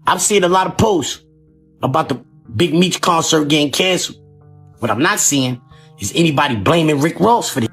I've seen a lot of posts about the Big Meech concert getting canceled. What I'm not seeing is anybody blaming Rick Ross for this.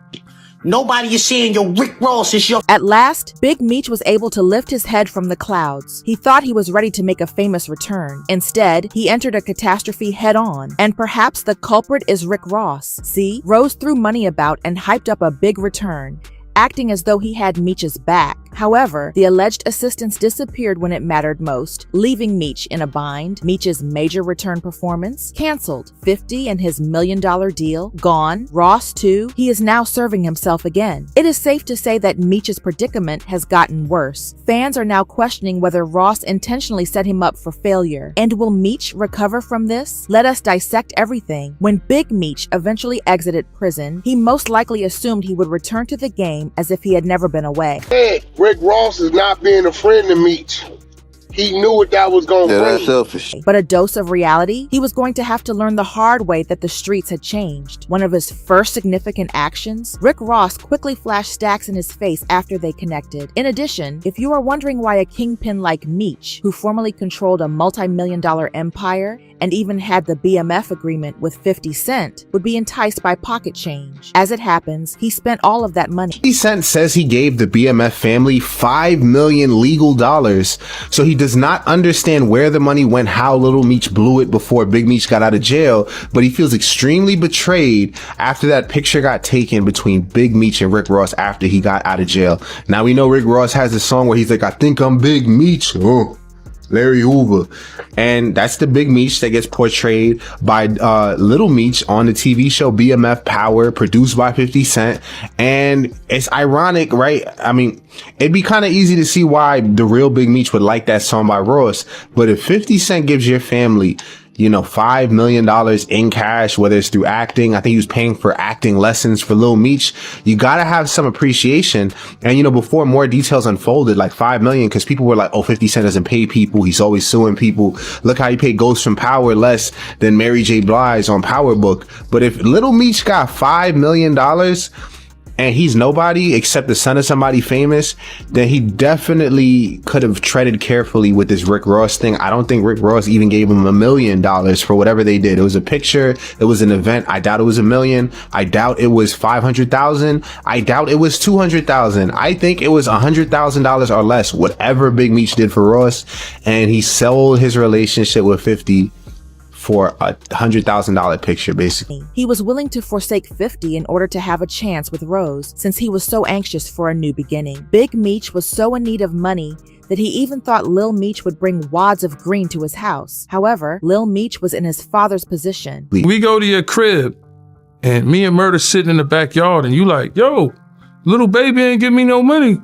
Nobody is saying, yo, Rick Ross is your... At last, Big Meech was able to lift his head from the clouds. He thought he was ready to make a famous return. Instead, he entered a catastrophe head-on. And perhaps the culprit is Rick Ross. See, Rose threw money about and hyped up a big return, acting as though he had Meech's back. However, the alleged assistance disappeared when it mattered most, leaving Meech in a bind. Meech's major return performance canceled. 50 and his $1 million deal gone. Ross too. He is now serving himself again. It is safe to say that Meech's predicament has gotten worse. Fans are now questioning whether Ross intentionally set him up for failure. And will Meech recover from this? Let us dissect everything. When Big Meech eventually exited prison, he most likely assumed he would return to the game as if he had never been away. Hey, Rick Ross is not being a friend to Meech. He knew what that was going to bring. That's selfish. But a dose of reality? He was going to have to learn the hard way that the streets had changed. One of his first significant actions? Rick Ross quickly flashed stacks in his face after they connected. In addition, if you are wondering why a kingpin like Meech, who formerly controlled a multi-million-dollar empire and even had the BMF agreement with 50 Cent, would be enticed by pocket change. As it happens, he spent all of that money. 50 Cent says he gave the BMF family $5 million legal dollars, so he does not understand where the money went, how Lil Meech blew it before Big Meech got out of jail, but he feels extremely betrayed after that picture got taken between Big Meech and Rick Ross after he got out of jail. Now we know Rick Ross has a song where he's like, I think I'm Big Meech. Oh. Larry Hoover. And that's the Big Meech that gets portrayed by Lil Meech on the TV show BMF Power, produced by 50 Cent. And it's ironic, right? I mean, it'd be kind of easy to see why the real Big Meech would like that song by Ross. But if 50 Cent gives your family, you know, $5 million in cash, whether it's through acting, I think he was paying for acting lessons for Lil Meech, you gotta have some appreciation. And, you know, before more details unfolded, like $5 million, because people were like, oh, 50 Cent doesn't pay people, he's always suing people. Look how he paid Ghost from Power less than Mary J. Blige on Power Book. But if Lil Meech got $5 million, and he's nobody except the son of somebody famous, then he definitely could have treaded carefully with this Rick Ross thing. I don't think Rick Ross even gave him $1 million for whatever they did. It was a picture. It was an event. I doubt it was $1 million. I doubt it was 500,000. I doubt it was 200,000. I think it was $100,000 or less, whatever Big Meech did for Ross. And he sold his relationship with 50 for a $100,000 picture, basically. He was willing to forsake 50 in order to have a chance with Rose, since he was so anxious for a new beginning. Big Meech was so in need of money that he even thought Lil Meech would bring wads of green to his house. However, Lil Meech was in his father's position. We go to your crib, and me and Murder sitting in the backyard, and you like, yo, little baby ain't give me no money.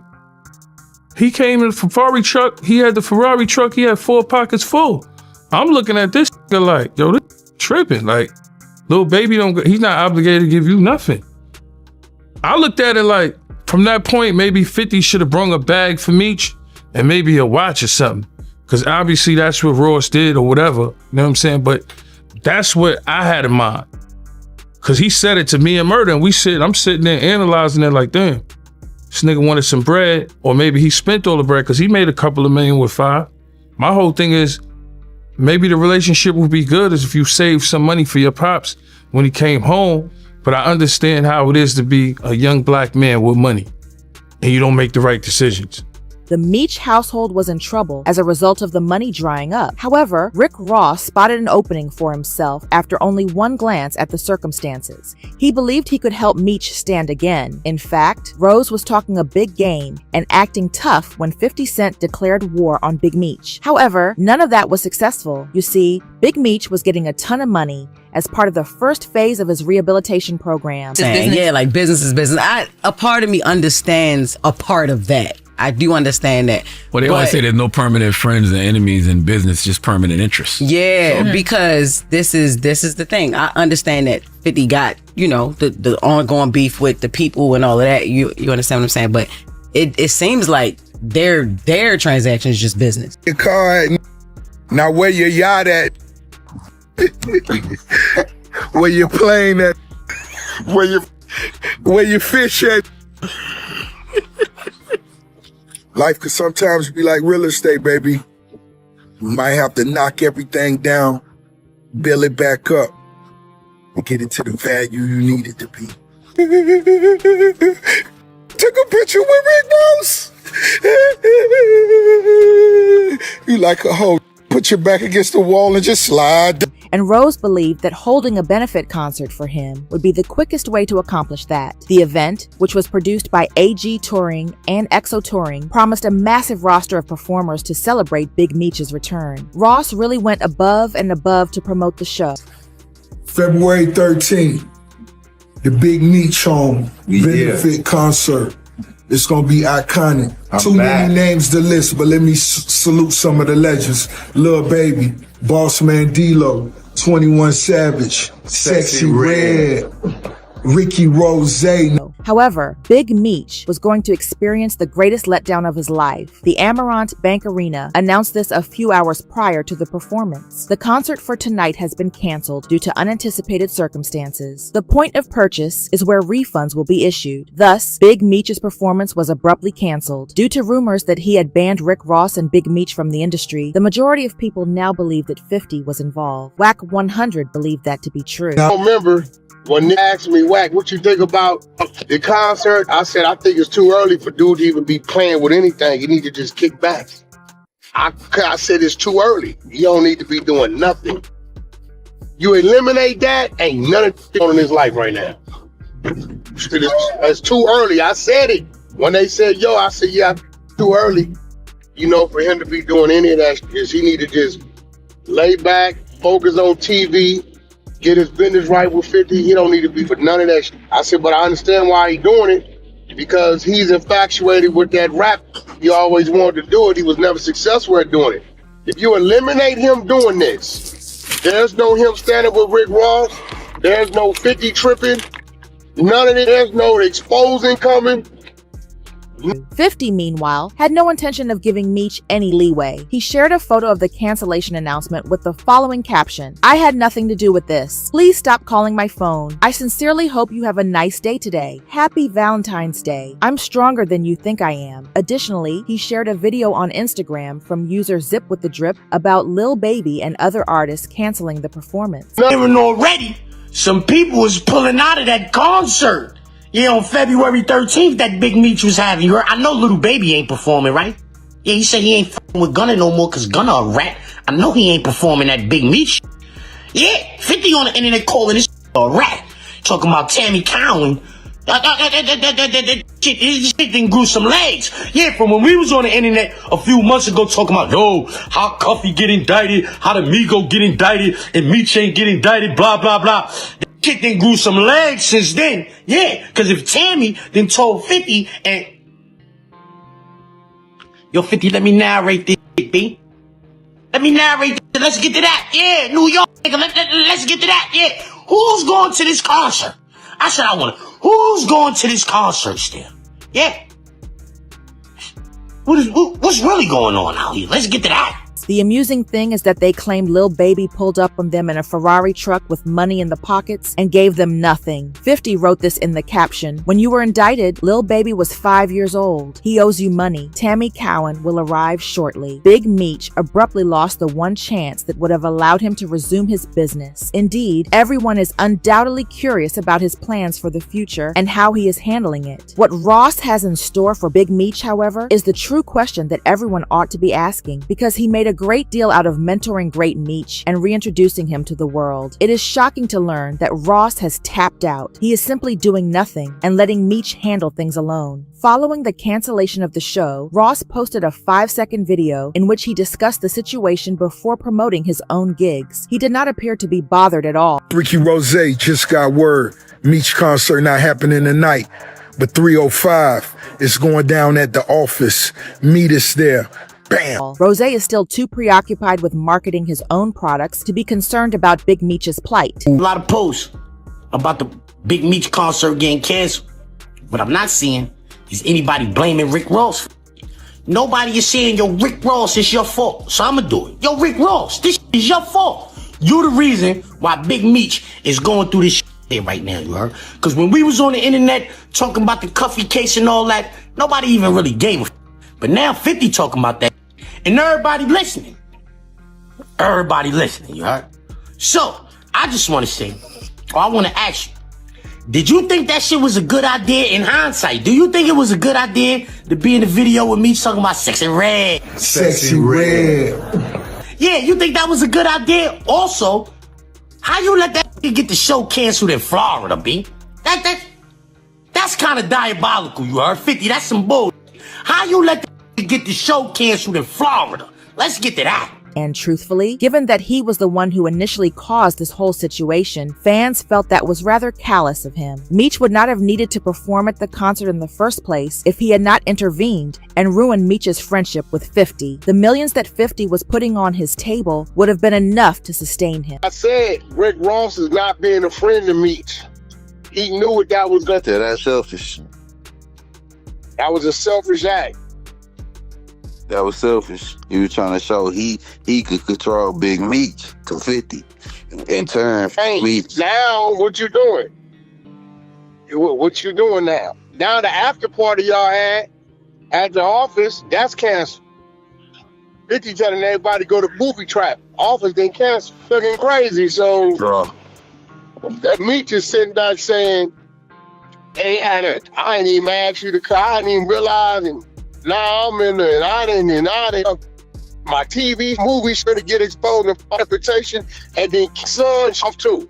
He came in the Ferrari truck, he had the Ferrari truck, he had 4 pockets full. I'm looking at this like, yo, this tripping. Like, little baby he's not obligated to give you nothing. I looked at it like, from that point, maybe 50 should have brung a bag for Meech and maybe a watch or something. Because obviously that's what Ross did or whatever. You know what I'm saying? But that's what I had in mind. Because he said it to me and Murder, and I'm sitting there analyzing it like, damn, this nigga wanted some bread, or maybe he spent all the bread because he made a couple of million with 5. My whole thing is, maybe the relationship would be good as if you saved some money for your pops when he came home. But I understand how it is to be a young black man with money and you don't make the right decisions. The Meech household was in trouble as a result of the money drying up. However, Rick Ross spotted an opening for himself after only one glance at the circumstances. He believed he could help Meech stand again. In fact, Rose was talking a big game and acting tough when 50 Cent declared war on Big Meech. However, none of that was successful. You see, Big Meech was getting a ton of money as part of the first phase of his rehabilitation program. Yeah, like business is business. A part of me understands a part of that. I do understand that. Well, they always say there's no permanent friends and enemies in business, just permanent interests. Yeah, because this is the thing. I understand that 50 got, you know, the ongoing beef with the people and all of that. You understand what I'm saying? But it seems like their transaction is just business. Your card. Now where your yacht at? Where your plane at? Where your fish at? Life could sometimes be like real estate, baby. We might have to knock everything down, build it back up, and get it to the value you need it to be. Took a picture with Rick Ross. You like a hoe. Put your back against the wall and just slide. And Rose believed that holding a benefit concert for him would be the quickest way to accomplish that. The event, which was produced by AG Touring and EXO Touring, promised a massive roster of performers to celebrate Big Meech's return. Ross really went above and above to promote the show. February 13th, the Big Meech Home benefit concert. It's gonna be iconic. Too many names to list, but let me salute some of the legends. Lil Baby, Boss Man D-Lo, 21 Savage, Sexy Red, Ricky Rose. However, Big Meech was going to experience the greatest letdown of his life. The Amarant Bank Arena announced this a few hours prior to the performance. The concert for tonight has been canceled due to unanticipated circumstances. The point of purchase is where refunds will be issued. Thus, Big Meech's performance was abruptly canceled. Due to rumors that he had banned Rick Ross and Big Meech from the industry, the majority of people now believe that 50 was involved. Wack 100 believed that to be true. I remember when they asked me, Wack, what you think about the concert? I said, I think it's too early for dude to even be playing with anything. You need to just kick back. I said it's too early. You don't need to be doing nothing. You eliminate that, ain't nothing on in his life right now. It's too early. I said it. When they said, yo, I said, yeah, too early. You know, for him to be doing any of that, he need to just lay back, focus on TV, get his business right with 50. He don't need to be for none of that shit. I said, but I understand why he's doing it, because he's infatuated with that rap. He always wanted to do it. He was never successful at doing it. If you eliminate him doing this, there's no him standing with Rick Ross. There's no 50 tripping. None of it. There's no exposing coming. 50, meanwhile, had no intention of giving Meech any leeway. He shared a photo of the cancellation announcement with the following caption: "I had nothing to do with this. Please stop calling my phone. I sincerely hope you have a nice day today. Happy Valentine's Day. I'm stronger than you think I am." Additionally, he shared a video on Instagram from user Zip with the Drip about Lil Baby and other artists canceling the performance. Even already, some people was pulling out of that concert. Yeah, on February 13th, that Big Meech was having. You heard? I know Lil Baby ain't performing, right? Yeah, he said he ain't f***ing with Gunna no more because Gunna a rat. I know he ain't performing that Big Meech. Yeah, 50 on the internet calling this a rat. Talking about Tammy Cowan. This shit done grew some legs. Yeah, from when we was on the internet a few months ago talking about, yo, how Cuffy get indicted, how the Migo get indicted, and Meech ain't get indicted, blah, blah, blah. Kid then grew some legs since then. Yeah, because if Tammy then told 50 and... Yo, 50, let me narrate this shit, B. Let me narrate this. Let's get to that. Yeah, New York, nigga, let's get to that. Yeah, who's going to this concert? I said I want to... Who's going to this concert still? Yeah. What's really going on out here? Let's get to that. The amusing thing is that they claimed Lil Baby pulled up on them in a Ferrari truck with money in the pockets and gave them nothing. 50 wrote this in the caption: "When you were indicted, Lil Baby was 5 years old. He owes you money. Tammy Cowan will arrive shortly." Big Meech abruptly lost the one chance that would have allowed him to resume his business. Indeed, everyone is undoubtedly curious about his plans for the future and how he is handling it. What Ross has in store for Big Meech, however, is the true question that everyone ought to be asking, because he made a great deal out of mentoring great Meech and reintroducing him to the world. It is shocking to learn that Ross has tapped out. He is simply doing nothing and letting Meech handle things alone. Following the cancellation of the show, Ross posted a 5-second video in which he discussed the situation before promoting his own gigs. He did not appear to be bothered at all. Ricky Rose just got word. Meech concert not happening tonight, but 3:05 is going down at the office. Meet us there. Bam. Rose is still too preoccupied with marketing his own products to be concerned about Big Meech's plight. A lot of posts about the Big Meech concert getting canceled. What I'm not seeing is anybody blaming Rick Ross. Nobody is saying, yo, Rick Ross, it's your fault. So I'm gonna do it. Yo, Rick Ross, this is your fault. You the reason why Big Meech is going through this shit right now, you heard? Because when we was on the internet talking about the Cuffy case and all that, nobody even really gave a f. But now 50 talking about that. And everybody listening. Everybody listening, you heard? So, I just want to say, or I want to ask you, did you think that shit was a good idea in hindsight? Do you think it was a good idea to be in the video with me talking about sexy red? Sexy red. Yeah, you think that was a good idea? Also, how you let that get the show canceled in Florida, B? That's kind of diabolical, you heard? 50, that's some bull. How you let that get the show canceled in Florida? Let's get to that. And truthfully, given that he was the one who initially caused this whole situation, fans felt that was rather callous of him. Meech would not have needed to perform at the concert in the first place if he had not intervened and ruined Meech's friendship with 50. The millions that 50 was putting on his table would have been enough to sustain him. I said Rick Ross is not being a friend to Meech. He knew what that was going to. That's selfish. That was a selfish act. That was selfish. He was trying to show he could control Big Meech to 50. In turn, Meech. Now, what you doing? What you doing now? Now the after party y'all had at the office, that's canceled. 50 telling everybody go to booby trap. Office didn't cancel. Looking crazy. So that Meech is sitting back saying, hey, I ain't even asked you to call. I didn't even realize. And now I'm in there, and I didn't. My TV movie should to get exposed to reputation, and then son off too.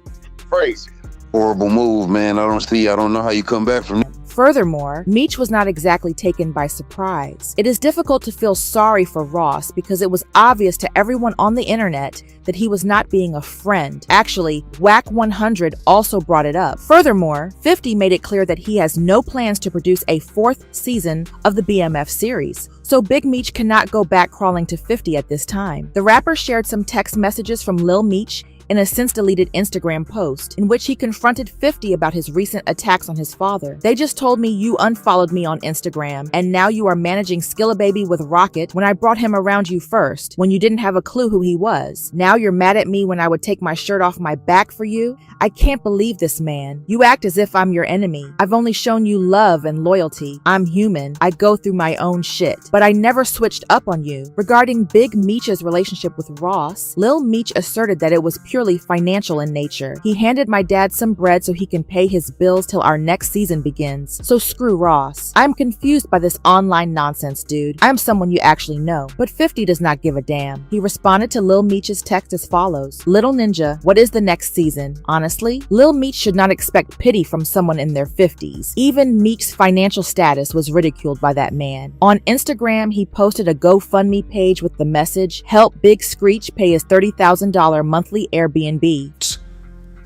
Crazy. Horrible move, man. I don't know how you come back from that. Furthermore, Meech was not exactly taken by surprise. It is difficult to feel sorry for Ross because it was obvious to everyone on the internet that he was not being a friend. Actually, Whack 100 also brought it up. Furthermore, 50 made it clear that he has no plans to produce a 4th season of the BMF series. So Big Meech cannot go back crawling to 50 at this time. The rapper shared some text messages from Lil Meech in a since-deleted Instagram post in which he confronted 50 about his recent attacks on his father. They just told me you unfollowed me on Instagram, and now you are managing Skillababy with Rocket when I brought him around you first, when you didn't have a clue who he was. Now you're mad at me when I would take my shirt off my back for you? I can't believe this, man. You act as if I'm your enemy. I've only shown you love and loyalty. I'm human. I go through my own shit. But I never switched up on you. Regarding Big Meech's relationship with Ross, Lil Meech asserted that it was purely financial in nature. He handed my dad some bread so he can pay his bills till our next season begins. So screw Ross. I'm confused by this online nonsense, dude. I'm someone you actually know. But 50 does not give a damn. He responded to Lil Meech's text as follows. Little Ninja, what is the next season? Honestly, Lil Meech should not expect pity from someone in their 50s. Even Meech's financial status was ridiculed by that man. On Instagram, he posted a GoFundMe page with the message, help Big Screech pay his $30,000 monthly Airbnb.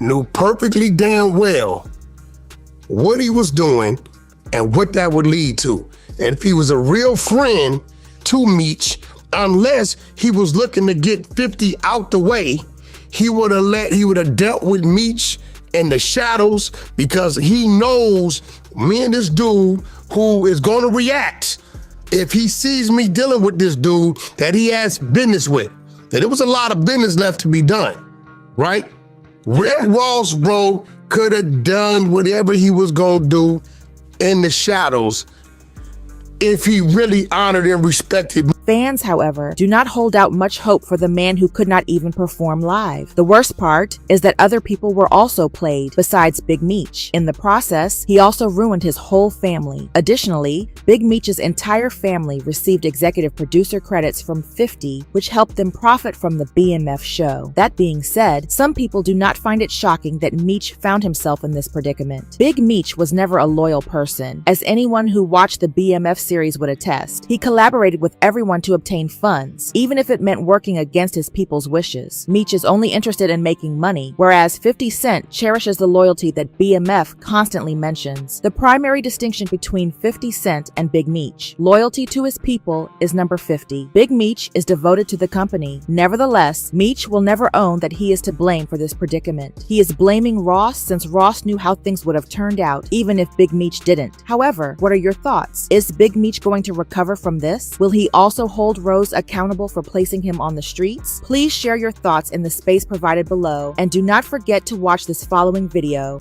Knew perfectly damn well what he was doing and what that would lead to. And if he was a real friend to Meech, unless he was looking to get 50 out the way, he would have dealt with Meech in the shadows, because he knows me and this dude who is going to react if he sees me dealing with this dude that he has business with. That there was a lot of business left to be done. Right? Rick Ross, bro, could have done whatever he was gonna do in the shadows if he really honored and respected. Fans, however, do not hold out much hope for the man who could not even perform live. The worst part is that other people were also played besides Big Meech. In the process, he also ruined his whole family. Additionally, Big Meech's entire family received executive producer credits from 50, which helped them profit from the BMF show. That being said, some people do not find it shocking that Meech found himself in this predicament. Big Meech was never a loyal person, as anyone who watched the BMF series would attest. He collaborated with everyone to obtain funds, even if it meant working against his people's wishes. Meech is only interested in making money, whereas 50 Cent cherishes the loyalty that BMF constantly mentions. The primary distinction between 50 Cent and Big Meech, loyalty to his people, is number 50. Big Meech is devoted to the company. Nevertheless, Meech will never own that he is to blame for this predicament. He is blaming Ross since Ross knew how things would have turned out, even if Big Meech didn't. However, what are your thoughts? Is Big Meech going to recover from this? Will he also hold Rose accountable for placing him on the streets? Please share your thoughts in the space provided below, and do not forget to watch this following video.